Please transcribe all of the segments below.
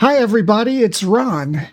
Hi, everybody, it's Ron.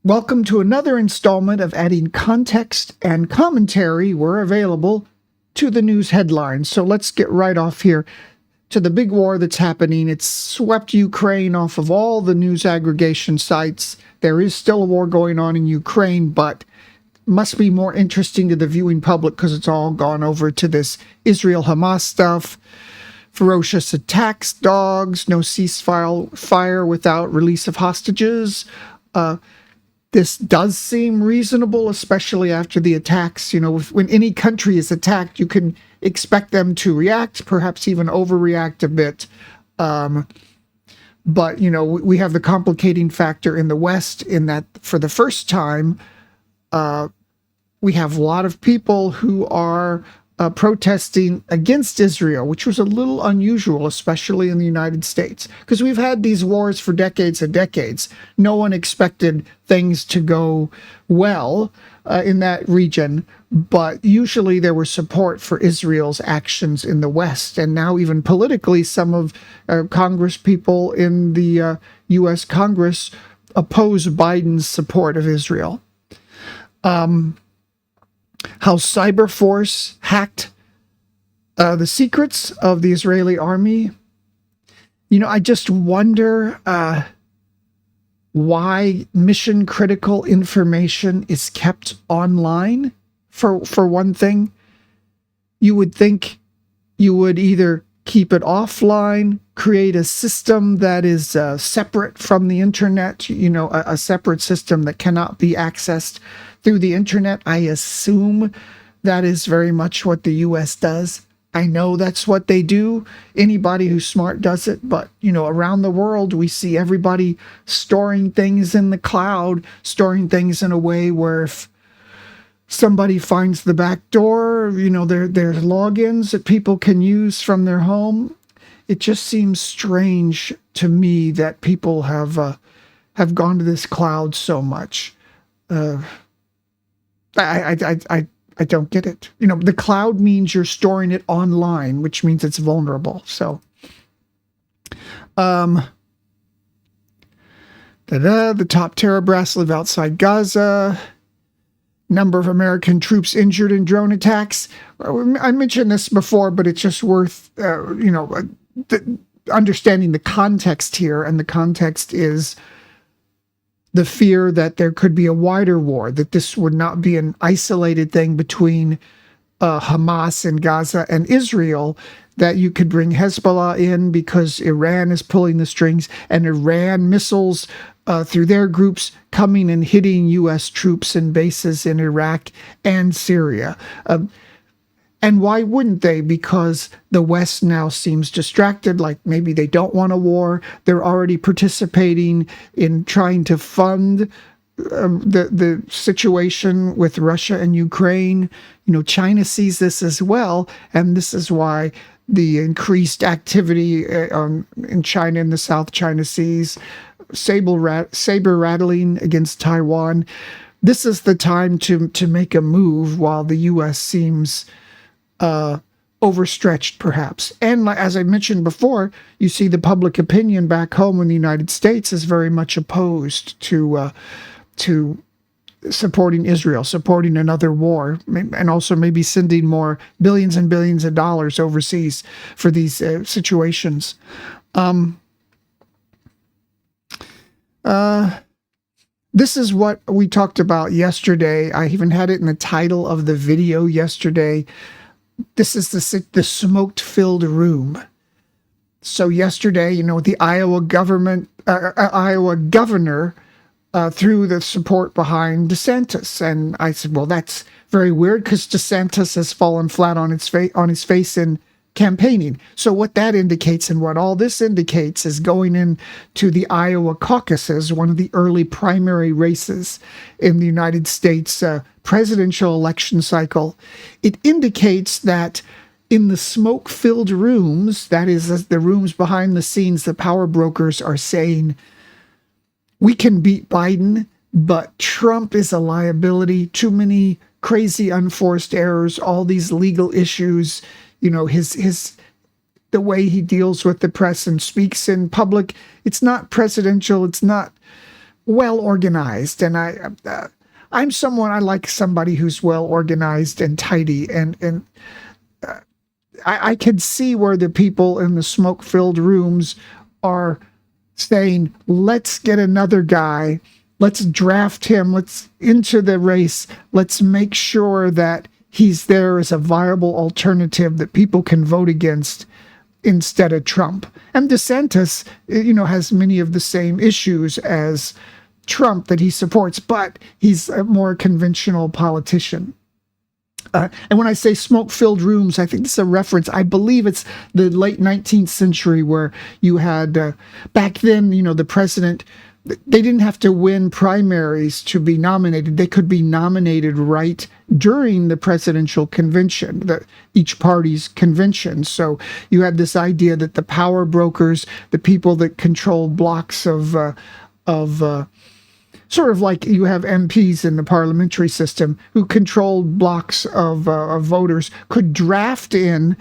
Welcome to another installment of adding context and commentary where available to the news headlines. So let's get right off here to the big war that's happening. It's swept Ukraine off of all the news aggregation sites. There is still a war going on in Ukraine, but must be more interesting to the viewing public because it's all gone over to this Israel-Hamas stuff. Ferocious attacks, dogs, no ceasefire without release of hostages. This does seem reasonable, especially after the attacks. You know, when any country is attacked, you can expect them to react, perhaps even overreact a bit. But, you know, we have the complicating factor in the West in that for the first time, we have a lot of people who are protesting against Israel, which was a little unusual, especially in the United States, because we've had these wars for decades and decades. No one expected things to go well in that region, but usually there was support for Israel's actions in the West. And now even politically, some of Congress people in the U.S. Congress oppose Biden's support of Israel. How Cyberforce hacked the secrets of the Israeli army. You know, I just wonder why mission critical information is kept online. For one thing, you would think you would either keep it offline, create a system that is separate from the internet, you know, a separate system that cannot be accessed through the internet. I assume that is very much what the U.S. does. I know that's what they do. Anybody who's smart does it. But, you know, around the world, we see everybody storing things in the cloud, storing things in a way where if somebody finds the back door, you know, there's logins that people can use from their home. It just seems strange to me that people have gone to this cloud so much. I don't get it. You know, the cloud means you're storing it online, which means it's vulnerable. So, the top terror brass live outside Gaza. Number of American troops injured in drone attacks. I mentioned this before, but it's just worth, understanding the context here. And the context is the fear that there could be a wider war, that this would not be an isolated thing between Hamas and Gaza and Israel, that you could bring Hezbollah in because Iran is pulling the strings, and Iran missiles through their groups coming and hitting U.S. troops and bases in Iraq and Syria. And why wouldn't they? Because the West now seems distracted, like maybe they don't want a war. They're already participating in trying to fund the situation with Russia and Ukraine. You know, China sees this as well, and this is why the increased activity in China in the South China Seas, saber rattling against Taiwan. This is the time to make a move while the U.S. seems overstretched, perhaps. And as I mentioned before, you see the public opinion back home in the United States is very much opposed to supporting Israel, supporting another war, and also maybe sending more billions and billions of dollars overseas for these situations. This is what we talked about yesterday. I even had it in the title of the video yesterday. This is the smoke-filled room. So yesterday, you know, the Iowa governor threw the support behind DeSantis, and I said, well, that's very weird because DeSantis has fallen flat on his face in campaigning. So what that indicates, and what all this indicates, is going into the Iowa caucuses, one of the early primary races in the United States presidential election cycle. It indicates that in the smoke-filled rooms, that is, the rooms behind the scenes, the power brokers are saying, we can beat Biden, but Trump is a liability. Too many crazy unforced errors, all these legal issues. You know, his the way he deals with the press and speaks in public. It's not presidential. It's not well organized. And I'm someone, I like somebody who's well organized and tidy. And I can see where the people in the smoke-filled rooms are saying, let's get another guy. Let's draft him. Let's into the race. Let's make sure that he's there as a viable alternative that people can vote against instead of Trump. And DeSantis, has many of the same issues as Trump that he supports, but he's a more conventional politician. And when I say smoke-filled rooms, I think this is a reference. I believe it's the late 19th century where you had, back then, the president, they didn't have to win primaries to be nominated. They could be nominated right during the presidential convention, each party's convention. So you had this idea that the power brokers, the people that control blocks of sort of like you have MPs in the parliamentary system who controlled blocks of voters, could draft in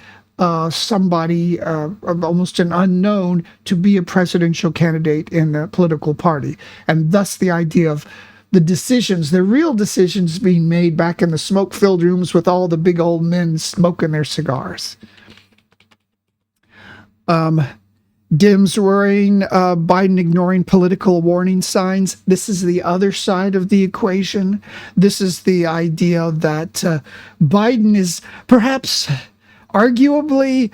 somebody almost an unknown to be a presidential candidate in the political party. And thus the idea of the real decisions being made back in the smoke-filled rooms with all the big old men smoking their cigars. Dems worrying, Biden ignoring political warning signs. This is the other side of the equation. This is the idea that Biden is perhaps arguably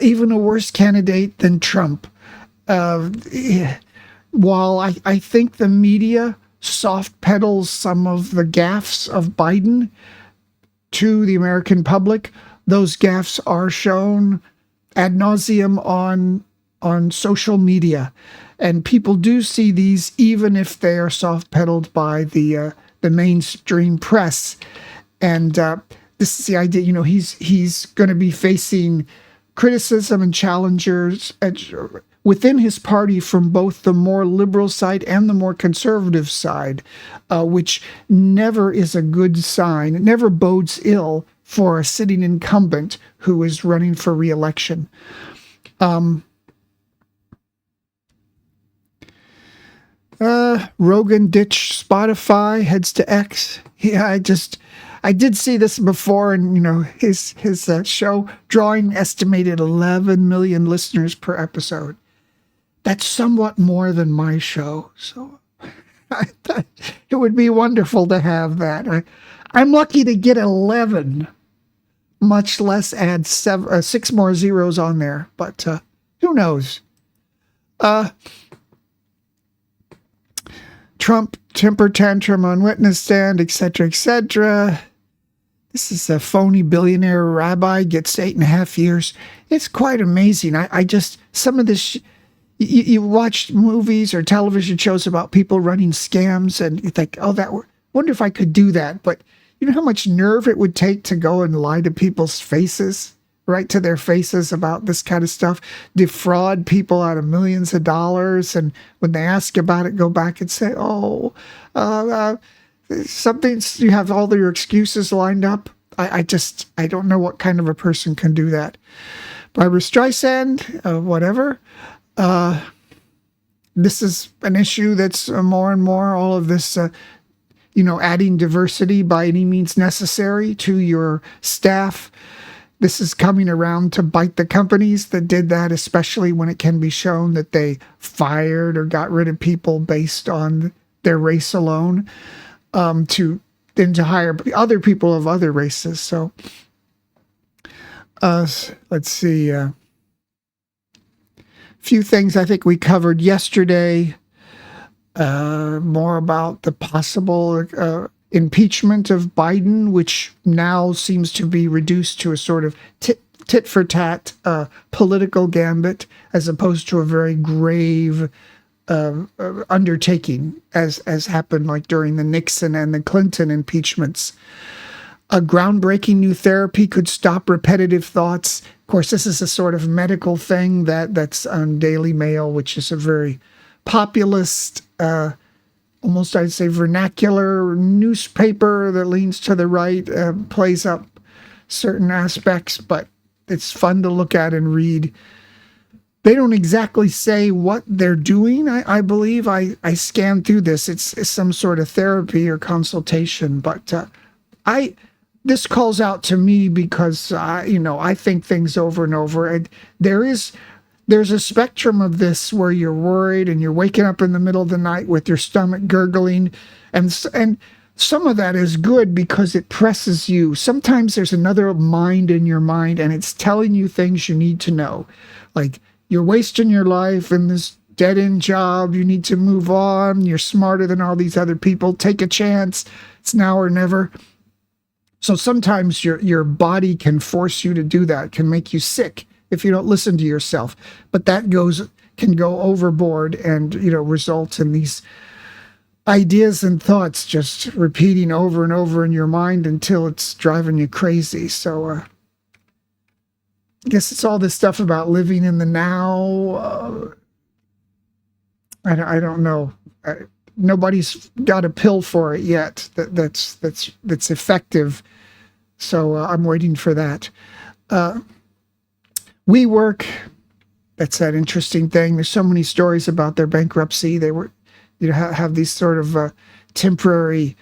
even a worse candidate than Trump. While I think the media soft pedals some of the gaffes of Biden to the American public, those gaffes are shown ad nauseum on social media, and people do see these even if they are soft pedaled by the mainstream press. And this is the idea, he's going to be facing criticism and challengers within his party from both the more liberal side and the more conservative side, which never is a good sign. It never bodes ill for a sitting incumbent who is running for re-election. Rogan ditched Spotify, heads to X. Yeah, I did see this before, and his show drawing estimated 11 million listeners per episode. That's somewhat more than my show, so I thought it would be wonderful to have that. I'm lucky to get 11, much less add 6 more zeros on there, but who knows? Trump temper tantrum on witness stand, etc., etc. This is a phony billionaire rabbi, gets 8.5 years. It's quite amazing. I just, some of this, you watch movies or television shows about people running scams, and you think, wonder if I could do that. But you know how much nerve it would take to go and lie to people's faces, right to their faces about this kind of stuff, defraud people out of millions of dollars, and when they ask about it, go back and say, you have all your excuses lined up. I don't know what kind of a person can do that. Barbara Streisand, whatever. This is an issue that's more and more, all of this, adding diversity by any means necessary to your staff. This is coming around to bite the companies that did that, especially when it can be shown that they fired or got rid of people based on their race alone, to hire other people of other races. So let's see. A few things I think we covered yesterday. More about the possible impeachment of Biden, which now seems to be reduced to a sort of tit for tat political gambit, as opposed to a very grave undertaking, as happened like during the Nixon and the Clinton impeachments. A groundbreaking new therapy could stop repetitive thoughts. Of course, this is a sort of medical thing that's on Daily Mail, which is a very populist, almost I'd say vernacular newspaper that leans to the right, plays up certain aspects, but it's fun to look at and read. They don't exactly say what they're doing. I believe I scanned through this. It's some sort of therapy or consultation, but I this calls out to me because I think things over and over. And there's a spectrum of this where you're worried and you're waking up in the middle of the night with your stomach gurgling, and some of that is good because it presses you. Sometimes there's another mind in your mind and it's telling you things you need to know, like you're wasting your life in this dead end job. You need to move on. You're smarter than all these other people. Take a chance. It's now or never. So sometimes your body can force you to do that, can make you sick if you don't listen to yourself. But that can go overboard and result in these ideas and thoughts just repeating over and over in your mind until it's driving you crazy. So I guess it's all this stuff about living in the now. I don't know. Nobody's got a pill for it yet that's effective. So I'm waiting for that. WeWork, that's that interesting thing. There's so many stories about their bankruptcy. They were, have these sort of temporary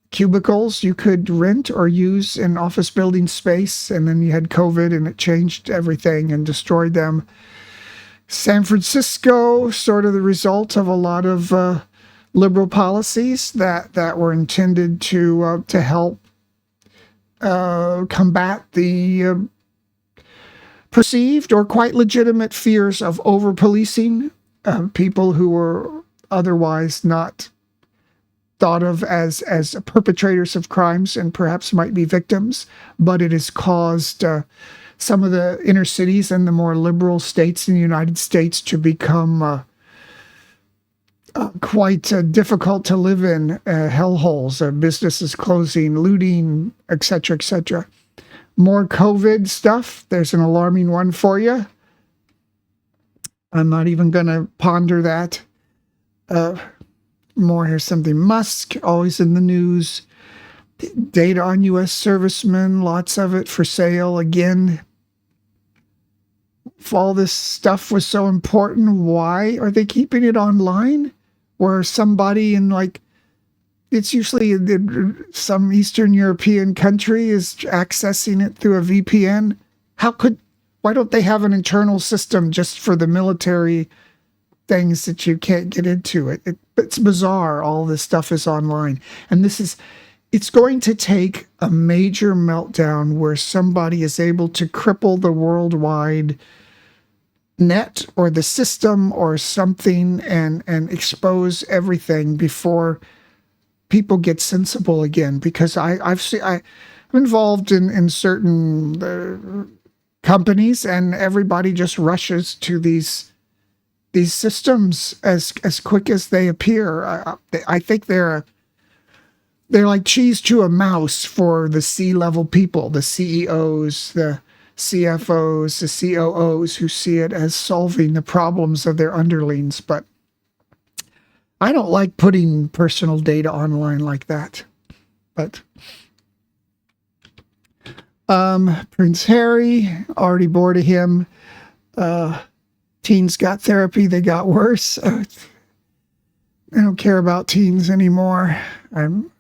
cubicles you could rent or use in office building space, and then you had COVID and it changed everything and destroyed them. San Francisco, sort of the result of a lot of liberal policies that were intended to help combat the perceived or quite legitimate fears of over-policing people who were otherwise not thought of as perpetrators of crimes and perhaps might be victims, but it has caused some of the inner cities and the more liberal states in the United States to become quite difficult to live in, hellholes, businesses closing, looting, etc., etc. More COVID stuff. There's an alarming one for you. I'm not even going to ponder that. More, here's something. Musk, always in the news. Data on U.S. servicemen, lots of it for sale again. If all this stuff was so important, why are they keeping it online? Where somebody in, like, it's usually some Eastern European country is accessing it through a VPN. Why don't they have an internal system just for the military things that you can't get into? It's bizarre. All this stuff is online. And it's going to take a major meltdown where somebody is able to cripple the worldwide net or the system or something and expose everything before people get sensible again. Because I'm involved in certain companies, and everybody just rushes to these systems as quick as they appear. I think they're like cheese to a mouse for the C-level people, the CEOs, the CFOs, the COOs, who see it as solving the problems of their underlings. But I don't like putting personal data online like that. But Prince Harry, already bored of him. Teens got therapy, they got worse. I don't care about teens anymore. I'm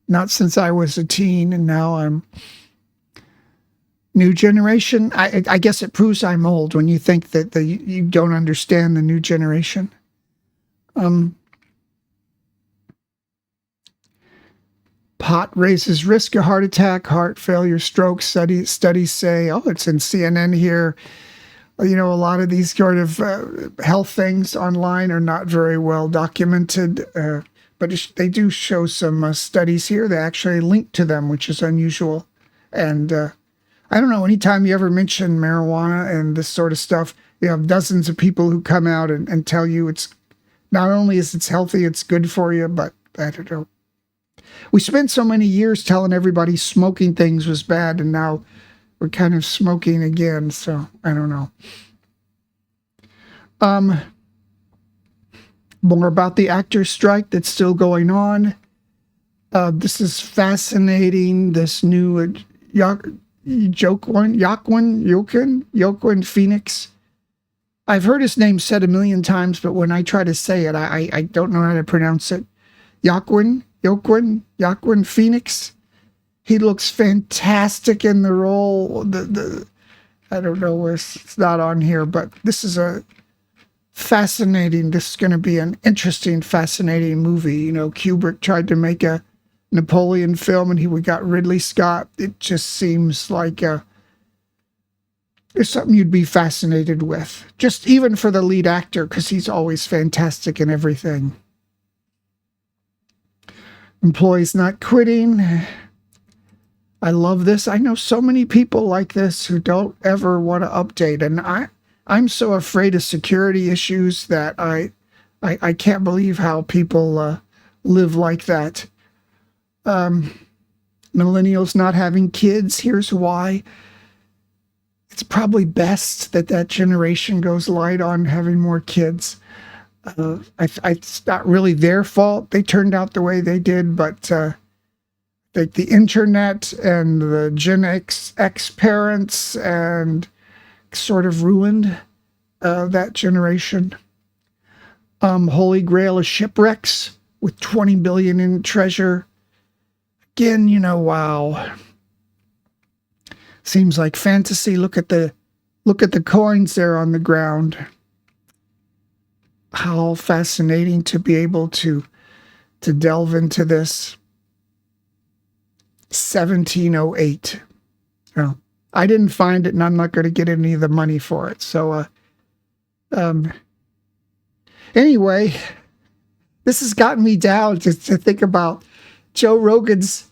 not since I was a teen, and now I'm new generation. I guess it proves I'm old when you think that you don't understand the new generation. Pot raises risk of heart attack, heart failure, stroke. Studies say, it's in CNN here. A lot of these sort of health things online are not very well documented, but they do show some studies here that actually link to them, which is unusual. And I don't know, anytime you ever mention marijuana and this sort of stuff, you have dozens of people who come out and tell you it's not only is it's healthy, it's good for you, but I don't know. We spent so many years telling everybody smoking things was bad, and now we're kind of smoking again, so I don't know. More about the actors' strike that's still going on. This is fascinating. This new Joaquin Phoenix I've heard his name said a million times, but when I try to say it, I don't know how to pronounce it. Joaquin Phoenix. He looks fantastic in the role. The I don't know where it's not on here, but this is a fascinating. This is going to be an interesting, fascinating movie. You know, Kubrick tried to make a Napoleon film, and we got Ridley Scott. It just seems like it's something you'd be fascinated with, just even for the lead actor, because he's always fantastic in everything. Employees not quitting. I love this. I know so many people like this who don't ever want to update, and I'm so afraid of security issues that I can't believe how people live like that. Millennials not having kids. Here's why. It's probably best that that generation goes light on having more kids. It's not really their fault they turned out the way they did, but the internet and the Gen X parents and sort of ruined that generation. Holy Grail of shipwrecks with 20 billion in treasure. Again, you know, wow. Seems like fantasy. Look at the coins there on the ground. How fascinating to be able to delve into this. 1708. Oh, I didn't find it, and I'm not going to get any of the money for it. So, anyway, this has gotten me down to think about Joe Rogan's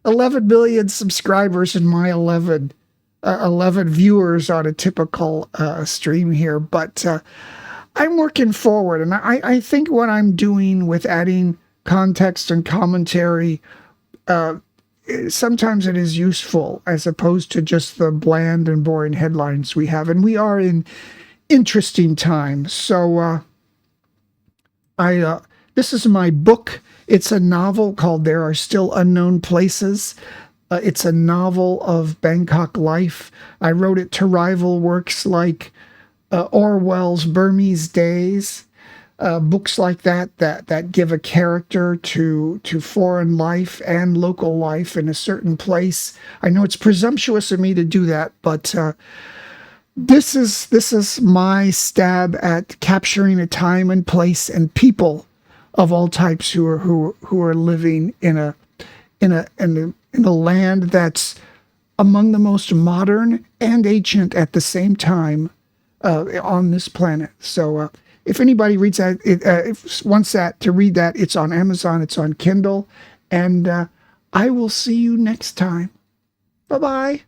11 million subscribers and my 11 viewers on a typical stream here. But I'm working forward, and I think what I'm doing with adding context and commentary, sometimes it is useful as opposed to just the bland and boring headlines we have. And we are in interesting times. So this is my book. It's a novel called There Are Still Unknown Places. It's a novel of Bangkok life. I wrote it to rival works like Orwell's Burmese Days, books like that give a character to foreign life and local life in a certain place. I know it's presumptuous of me to do that, but this is my stab at capturing a time and place and people of all types who are living in a land that's among the most modern and ancient at the same time on this planet. So if anybody reads that, wants to read that, it's on Amazon, it's on Kindle, and I will see you next time. Bye-bye.